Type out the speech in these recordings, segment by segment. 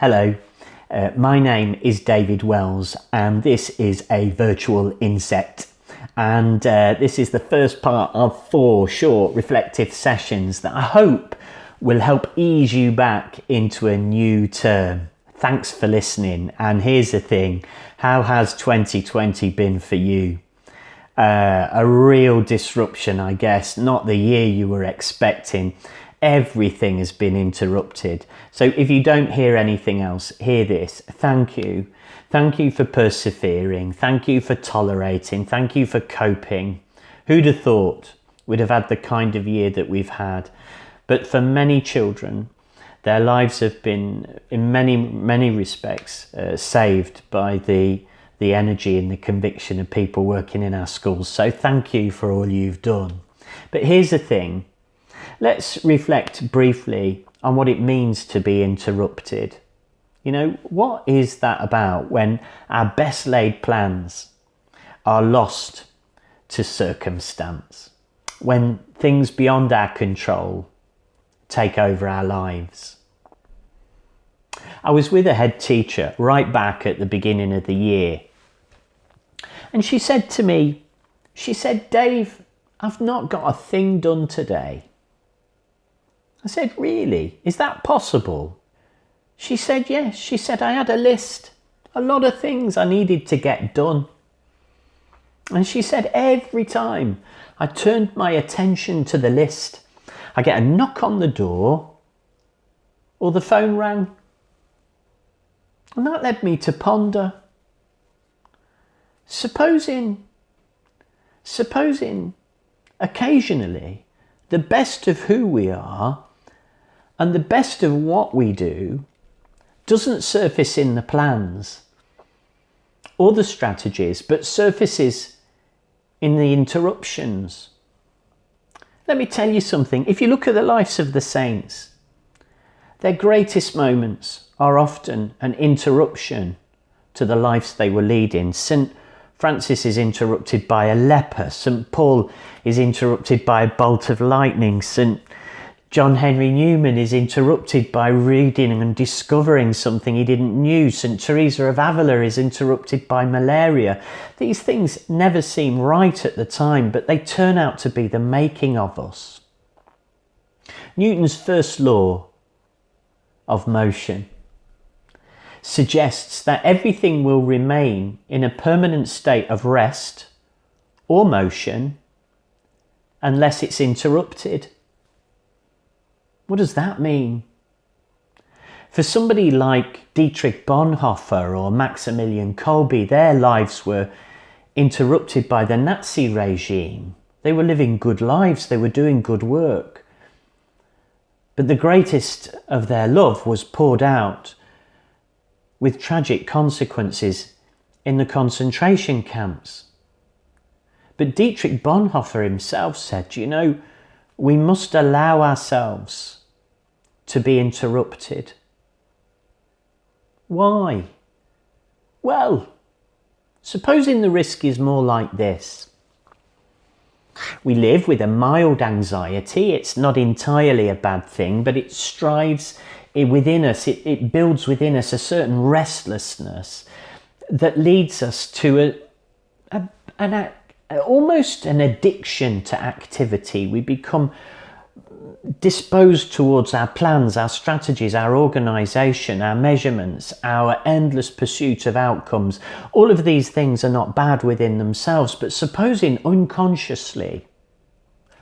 Hello, my name is David Wells and this is a virtual insect, and this is the first part of 4 short reflective sessions that I hope will help ease you back into a new term. Thanks for listening, and here's the thing, how has 2020 been for you? A real disruption, I guess, not the year you were expecting. Everything has been interrupted. So if you don't hear anything else, hear this. Thank you. Thank you for persevering. Thank you for tolerating. Thank you for coping. Who'd have thought we'd have had the kind of year that we've had? But for many children, their lives have been, in many respects, saved by the energy and the conviction of people working in our schools. So thank you for all you've done. But here's the thing. Let's reflect briefly on what it means to be interrupted. You know, what is that about when our best laid plans are lost to circumstance? When things beyond our control take over our lives? I was with a head teacher right back at the beginning of the year. And she said to me, Dave, I've not got a thing done today. I said, really? Is that possible? She said, yes. She said, I had a list, a lot of things I needed to get done. And she said, every time I turned my attention to the list, I get a knock on the door or the phone rang. And that led me to ponder. Supposing occasionally the best of who we are and the best of what we do doesn't surface in the plans or the strategies, but surfaces in the interruptions. Let me tell you something. If you look at the lives of the saints, their greatest moments are often an interruption to the lives they were leading. St. Francis is interrupted by a leper. St. Paul is interrupted by a bolt of lightning. St. John Henry Newman is interrupted by reading and discovering something he didn't know. St. Teresa of Avila is interrupted by malaria. These things never seem right at the time, but they turn out to be the making of us. Newton's first law of motion suggests that everything will remain in a permanent state of rest or motion unless it's interrupted. What does that mean? For somebody like Dietrich Bonhoeffer or Maximilian Kolbe, their lives were interrupted by the Nazi regime. They were living good lives, they were doing good work. But the greatest of their love was poured out with tragic consequences in the concentration camps. But Dietrich Bonhoeffer himself said, you know, we must allow ourselves to be interrupted. Why? Well, supposing the risk is more like this. We live with a mild anxiety. It's not entirely a bad thing, but it strives within us, it builds within us a certain restlessness that leads us to almost an addiction to activity. We become disposed towards our plans, our strategies, our organisation, our measurements, our endless pursuit of outcomes. All of these things are not bad within themselves, but supposing unconsciously,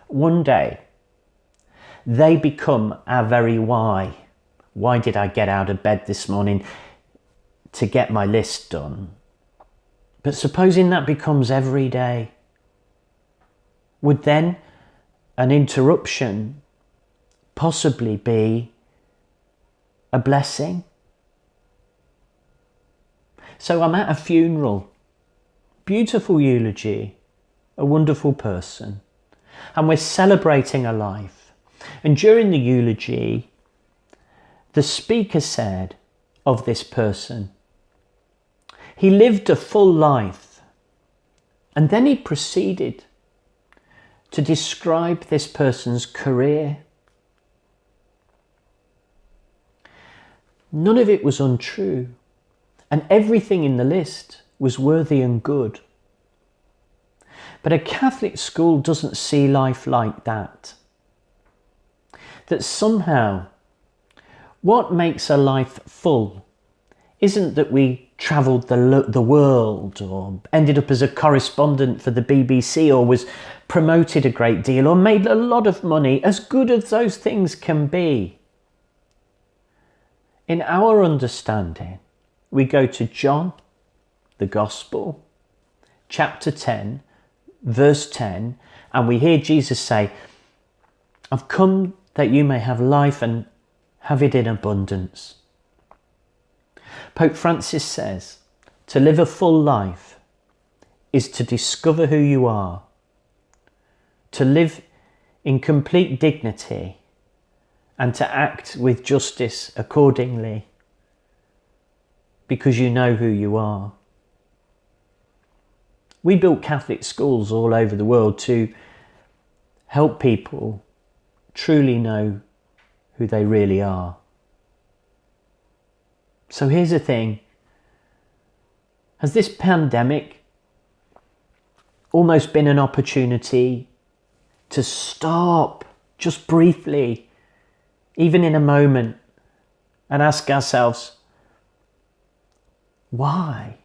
one day, they become our very why. Why did I get out of bed this morning? To get my list done. But supposing that becomes every day, would then an interruption possibly be a blessing? So I'm at a funeral, beautiful eulogy, a wonderful person, and we're celebrating a life. And during the eulogy, the speaker said of this person, he lived a full life. And then he proceeded to describe this person's career. None of it was untrue, and everything in the list was worthy and good. But a Catholic school doesn't see life like that. That somehow what makes a life full isn't that we travelled the world or ended up as a correspondent for the BBC or was promoted a great deal or made a lot of money, as good as those things can be. In our understanding, we go to John, the Gospel, chapter 10, verse 10, and we hear Jesus say, "I've come that you may have life and have it in abundance." Pope Francis says, to live a full life is to discover who you are, to live in complete dignity, and to act with justice accordingly, because you know who you are. We built Catholic schools all over the world to help people truly know who they really are. So here's the thing. Has this pandemic almost been an opportunity to stop just briefly, even in a moment, and ask ourselves, why?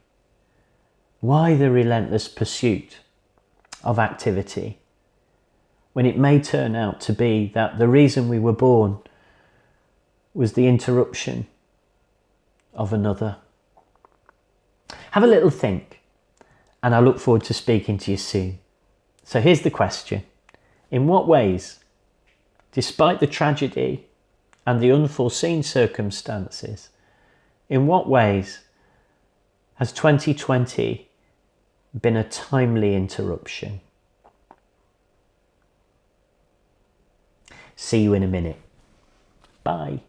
Why the relentless pursuit of activity when it may turn out to be that the reason we were born was the interruption of another? Have a little think, and I look forward to speaking to you soon. So here's the question. In what ways, despite the tragedy and the unforeseen circumstances, in what ways has 2020 been a timely interruption? See you in a minute. Bye.